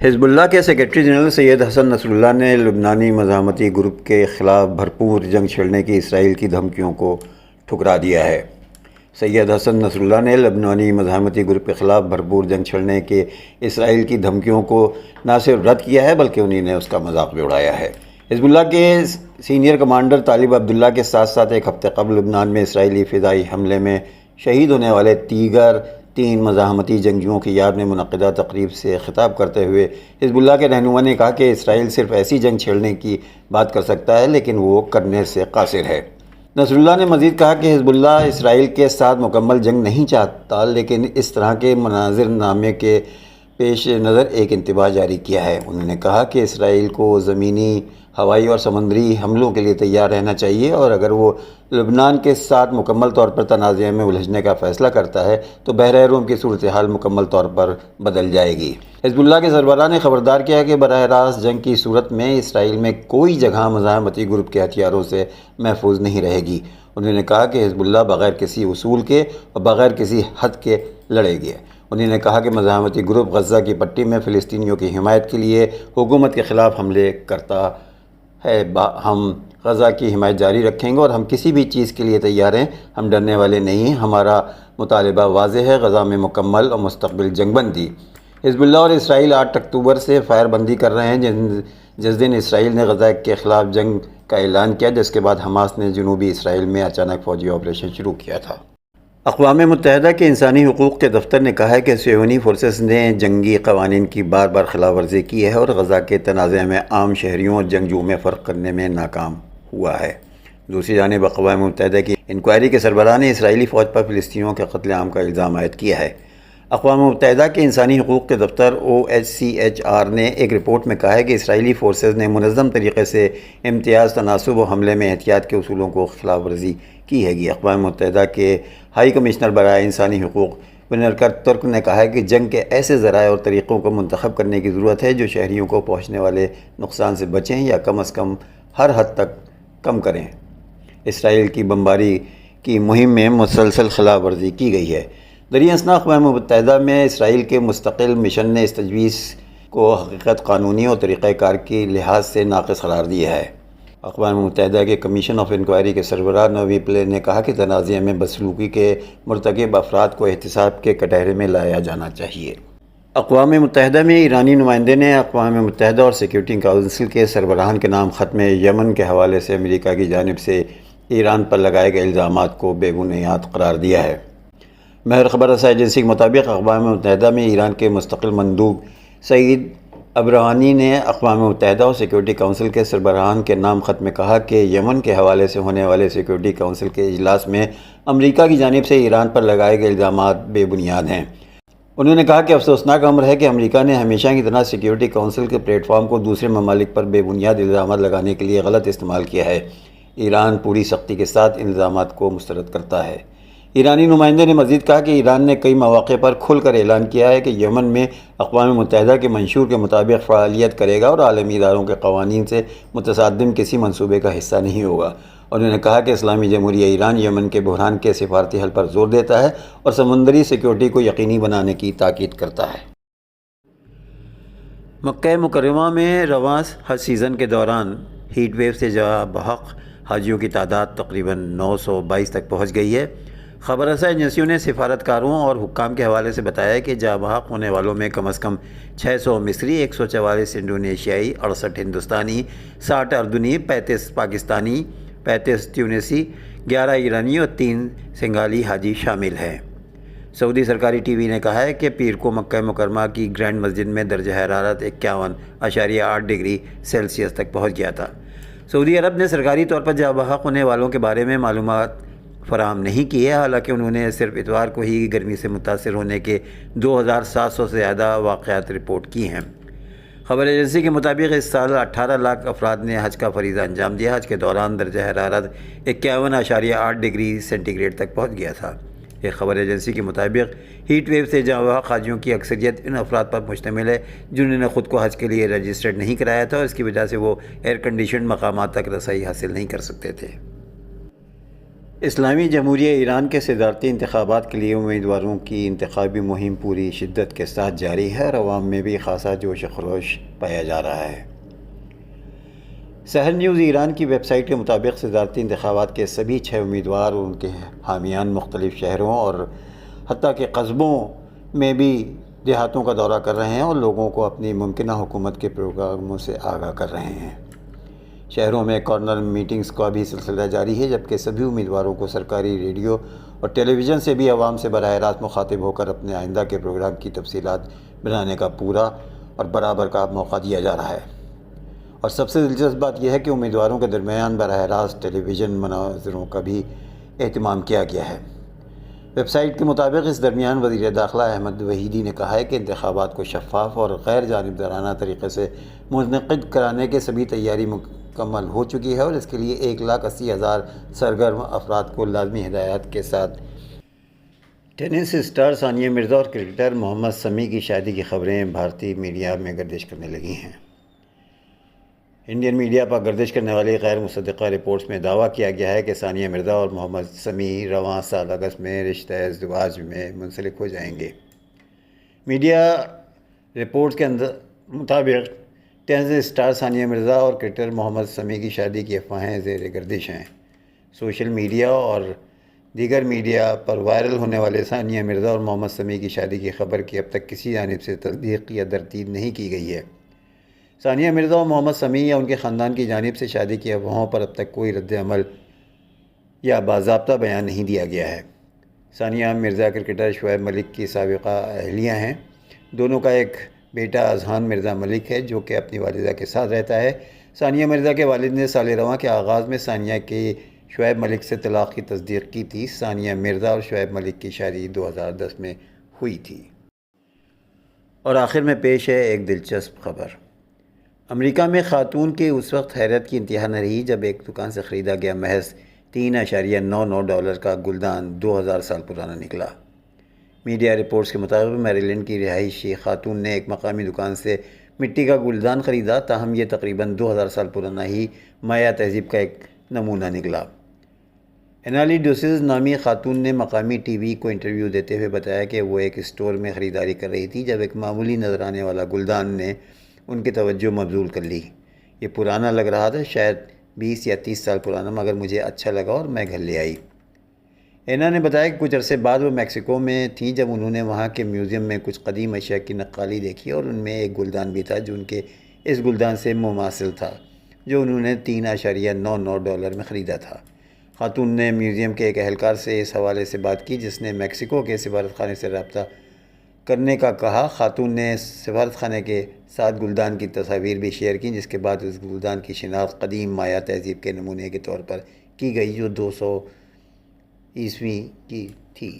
حزب اللہ کے secretary general سید حسن نصر اللہ نے لبنانی مزاحمتی گروپ کے خلاف بھرپور جنگ چھیڑنے کی اسرائیل کی دھمکیوں کو ٹھکرا دیا ہے۔ سید حسن نصر اللہ نے لبنانی مزاحمتی گروپ کے خلاف بھرپور جنگ چھیڑنے کے اسرائیل کی دھمکیوں کو نہ صرف رد کیا ہے بلکہ انہی نے اس کا مذاق بھی اڑایا ہے۔ حزب اللہ کے سینئر کمانڈر طالب عبداللہ کے ساتھ ساتھ ایک ہفتے قبل لبنان میں اسرائیلی فضائی حملے میں شہید ہونے والے دیگر 3 مزاحمتی جنگجوؤں کی یاد میں منعقدہ تقریب سے خطاب کرتے ہوئے حزب اللہ کے رہنما نے کہا کہ اسرائیل صرف ایسی جنگ چھیڑنے کی بات کر سکتا ہے لیکن وہ کرنے سے قاصر ہے۔ نصر اللہ نے مزید کہا کہ حزب اللہ اسرائیل کے ساتھ مکمل جنگ نہیں چاہتا لیکن اس طرح کے مناظر نامے کے پیش نظر ایک انتباہ جاری کیا ہے۔ انہوں نے کہا کہ اسرائیل کو زمینی، ہوائی اور سمندری حملوں کے لیے تیار رہنا چاہیے اور اگر وہ لبنان کے ساتھ مکمل طور پر تنازع میں الجھنے کا فیصلہ کرتا ہے تو بحیرہ روم کی صورتحال مکمل طور پر بدل جائے گی۔ حزب اللہ کے سربراہ نے خبردار کیا کہ براہ راست جنگ کی صورت میں اسرائیل میں کوئی جگہ مزاحمتی گروپ کے ہتھیاروں سے محفوظ نہیں رہے گی۔ انہوں نے کہا کہ حزب اللہ بغیر کسی اصول کے اور بغیر کسی حد کے لڑے گی۔ انہوں نے کہا کہ مزاحمتی گروپ غزہ کی پٹی میں فلسطینیوں کی حمایت کے لیے حکومت کے خلاف حملے کرتا ہے۔ ہم غزہ کی حمایت جاری رکھیں گے اور ہم کسی بھی چیز کے لیے تیار ہیں، ہم ڈرنے والے نہیں ہیں۔ ہمارا مطالبہ واضح ہے، غزہ میں مکمل اور مستقبل جنگ بندی۔ حزب اللہ اور اسرائیل 8 اکتوبر سے فائر بندی کر رہے ہیں، جس دن اسرائیل نے غزہ کے خلاف جنگ کا اعلان کیا، جس کے بعد حماس نے جنوبی اسرائیل میں اچانک فوجی آپریشن شروع کیا تھا۔ اقوام متحدہ کے انسانی حقوق کے دفتر نے کہا ہے کہ صہیونی فورسز نے جنگی قوانین کی بار بار خلاف ورزی کی ہے اور غزہ کے تنازع میں عام شہریوں اور جنگجوؤں میں فرق کرنے میں ناکام ہوا ہے۔ دوسری جانب اقوام متحدہ کی انکوائری کے سربراہ نے اسرائیلی فوج پر فلسطینیوں کے قتل عام کا الزام عائد کیا ہے۔ اقوام متحدہ کے انسانی حقوق کے دفتر OHCHR نے ایک رپورٹ میں کہا ہے کہ اسرائیلی فورسز نے منظم طریقے سے امتیاز، تناسب و حملے میں احتیاط کے اصولوں کو خلاف ورزی کی ہے۔ اقوام متحدہ کے ہائی کمشنر برائے انسانی حقوق ونرکر ترک نے کہا ہے کہ جنگ کے ایسے ذرائع اور طریقوں کو منتخب کرنے کی ضرورت ہے جو شہریوں کو پہنچنے والے نقصان سے بچیں یا کم از کم ہر حد تک کم کریں۔ اسرائیل کی بمباری کی مہم میں مسلسل خلاف ورزی کی گئی ہے۔ دریں اثنا اقوام متحدہ میں اسرائیل کے مستقل مشن نے اس تجویز کو حقیقت، قانونی اور طریقہ کار کے لحاظ سے ناقص قرار دیا ہے۔ اقوام متحدہ کے کمیشن آف انکوائری کے سربراہ نوی پلے نے کہا کہ تنازع میں بدسلوکی کے مرتکب افراد کو احتساب کے کٹہرے میں لایا جانا چاہیے۔ اقوام متحدہ میں ایرانی نمائندے نے اقوام متحدہ اور سیکیورٹی کونسل کے سربراہان کے نام خط میں یمن کے حوالے سے امریکہ کی جانب سے ایران پر لگائے گئے الزامات کو بے بنیاد قرار دیا ہے۔ مہر خبر رساں ایجنسی کے مطابق اقوام متحدہ میں ایران کے مستقل مندوب سعید ابراہانی نے اقوام متحدہ اور سیکیورٹی کونسل کے سربراہان کے نام خط میں کہا کہ یمن کے حوالے سے ہونے والے سیکیورٹی کونسل کے اجلاس میں امریکہ کی جانب سے ایران پر لگائے گئے الزامات بے بنیاد ہیں۔ انہوں نے کہا کہ افسوسناک امر ہے کہ امریکہ نے ہمیشہ کی طرح سیکیورٹی کونسل کے پلیٹ فارم کو دوسرے ممالک پر بے بنیاد الزامات لگانے کے لیے غلط استعمال کیا ہے۔ ایران پوری سختی کے ساتھ ان الزامات کو مسترد کرتا ہے۔ ایرانی نمائندے نے مزید کہا کہ ایران نے کئی مواقع پر کھل کر اعلان کیا ہے کہ یمن میں اقوام متحدہ کے منشور کے مطابق فعالیت کرے گا اور عالمی اداروں کے قوانین سے متصادم کسی منصوبے کا حصہ نہیں ہوگا۔ انہوں نے کہا کہ اسلامی جمہوریہ ایران یمن کے بحران کے سفارتی حل پر زور دیتا ہے اور سمندری سیکیورٹی کو یقینی بنانے کی تاکید کرتا ہے۔ مکہ مکرمہ میں رواں حج سیزن کے دوران ہیٹ ویو سے جاں بحق حاجیوں کی تعداد تقریباً 922 تک پہنچ گئی ہے۔ خبر رساں ایجنسیوں نے سفارتکاروں اور حکام کے حوالے سے بتایا کہ جاں بحق ہونے والوں میں کم از کم 600 مصری، 144 انڈونیشیائی، 68 ہندوستانی، 60 اردنی، 35 پاکستانی، 35 تیونسی، 11 ایرانی اور 3 سنگالی حاجی شامل ہیں۔ سعودی سرکاری ٹی وی نے کہا ہے کہ پیر کو مکہ مکرمہ کی گرینڈ مسجد میں درجہ حرارت 51.8 ڈگری سیلسیس تک پہنچ گیا تھا۔ سعودی عرب نے سرکاری طور پر جاں بحق ہونے والوں کے بارے میں معلومات فراہم نہیں کی ہے، حالانکہ انہوں نے صرف اتوار کو ہی گرمی سے متاثر ہونے کے 2700 سے زیادہ واقعات رپورٹ کی ہیں۔ خبر ایجنسی کے مطابق اس سال 18 لاکھ افراد نے حج کا فریضہ انجام دیا۔ حج کے دوران درجہ حرارت 51.8 ڈگری سینٹی گریڈ تک پہنچ گیا تھا۔ ایک خبر ایجنسی کے مطابق ہیٹ ویو سے جاں بحق حاجیوں کی اکثریت ان افراد پر مشتمل ہے جنہوں نے خود کو حج کے لیے رجسٹرڈ نہیں کرایا تھا اور اس کی وجہ سے وہ ایئر کنڈیشنڈ مقامات تک رسائی حاصل نہیں کر سکتے تھے۔ اسلامی جمہوریہ ایران کے صدارتی انتخابات کے لیے امیدواروں کی انتخابی مہم پوری شدت کے ساتھ جاری ہے اور عوام میں بھی خاصا جوش و خروش پایا جا رہا ہے۔ سحر نیوز ایران کی ویب سائٹ کے مطابق صدارتی انتخابات کے سبھی 6 امیدوار اور ان کے حامیان مختلف شہروں اور حتیٰ کہ قصبوں میں بھی دیہاتوں کا دورہ کر رہے ہیں اور لوگوں کو اپنی ممکنہ حکومت کے پروگراموں سے آگاہ کر رہے ہیں۔ شہروں میں کارنر میٹنگز کا بھی سلسلہ جاری ہے، جبکہ سبھی امیدواروں کو سرکاری ریڈیو اور ٹیلی ویژن سے بھی عوام سے براہ راست مخاطب ہو کر اپنے آئندہ کے پروگرام کی تفصیلات بنانے کا پورا اور برابر کا موقع دیا جا رہا ہے۔ اور سب سے دلچسپ بات یہ ہے کہ امیدواروں کے درمیان براہ راست ٹیلی ویژن مناظروں کا بھی اہتمام کیا گیا ہے۔ ویب سائٹ کے مطابق اس درمیان وزیر داخلہ احمد وحیدی نے کہا ہے کہ انتخابات کو شفاف اور غیر جانبدارانہ طریقے سے منعقد کرانے کی سبھی تیاری مکمل ہو چکی ہے اور اس کے لیے 1,80,000 سرگرم افراد کو لازمی ہدایات کے ساتھ ٹینس اسٹار ثانیہ مرزا اور کرکٹر محمد سمیع کی شادی کی خبریں بھارتی میڈیا میں گردش کرنے لگی ہیں۔ انڈین میڈیا پر گردش کرنے والی غیر مصدقہ رپورٹس میں دعویٰ کیا گیا ہے کہ ثانیہ مرزا اور محمد سمیع رواں سال اگست میں رشتہ ازدواج میں منسلک ہو جائیں گے۔ میڈیا رپورٹس کے مطابق ٹینس اسٹار ثانیہ مرزا اور کرکٹر محمد سمیع کی شادی کی افواہیں زیر گردش ہیں۔ سوشل میڈیا اور دیگر میڈیا پر وائرل ہونے والے ثانیہ مرزا اور محمد سمیع کی شادی کی خبر کی اب تک کسی جانب سے تصدیق یا تردید نہیں کی گئی ہے۔ ثانیہ مرزا اور محمد سمیع یا ان کے خاندان کی جانب سے شادی کی افواہوں پر اب تک کوئی رد عمل یا باضابطہ بیان نہیں دیا گیا ہے۔ ثانیہ مرزا کرکٹر شعیب ملک کی سابقہ اہلیہ ہیں۔ دونوں کا ایک بیٹا اذہان مرزا ملک ہے جو کہ اپنی والدہ کے ساتھ رہتا ہے۔ ثانیہ مرزا کے والد نے سال رواں کے آغاز میں ثانیہ کی شعیب ملک سے طلاق کی تصدیق کی تھی۔ ثانیہ مرزا اور شعیب ملک کی شادی 2010 میں ہوئی تھی۔ اور آخر میں پیش ہے ایک دلچسپ خبر۔ امریکہ میں خاتون کی اس وقت حیرت کی انتہا نہ رہی جب ایک دکان سے خریدا گیا محض $3.99 کا گلدان 2000 سال پرانا نکلا۔ میڈیا رپورٹس کے مطابق میریلینڈ کی رہائشی خاتون نے ایک مقامی دکان سے مٹی کا گلدان خریدا، تاہم یہ تقریباً 2000 سال پرانا ہی مایا تہذیب کا ایک نمونہ نکلا۔ انالی ڈوسز نامی خاتون نے مقامی ٹی وی کو انٹرویو دیتے ہوئے بتایا کہ وہ ایک اسٹور میں خریداری کر رہی تھی جب ایک معمولی نظر آنے والا گلدان نے ان کی توجہ مبذول کر لی۔ یہ پرانا لگ رہا تھا، شاید 20 یا 30 سال پرانا، مگر مجھے اچھا لگا اور میں گھر لے آئی۔ اینا نے بتایا کہ کچھ عرصے بعد وہ میکسیکو میں تھیں جب انہوں نے وہاں کے میوزیم میں کچھ قدیم اشیاء کی نقالی دیکھی اور ان میں ایک گلدان بھی تھا جو ان کے اس گلدان سے مماثل تھا جو انہوں نے $3.99 میں خریدا تھا۔ خاتون نے میوزیم کے ایک اہلکار سے اس حوالے سے بات کی جس نے میکسیکو کے سفارت خانے سے رابطہ کرنے کا کہا۔ خاتون نے سفارت خانے کے ساتھ گلدان کی تصاویر بھی شیئر کی جس کے بعد اس گلدان کی شناخت قدیم مایا تہذیب کے نمونے کے طور پر کی گئی جو 200 عیسوی کی تھی۔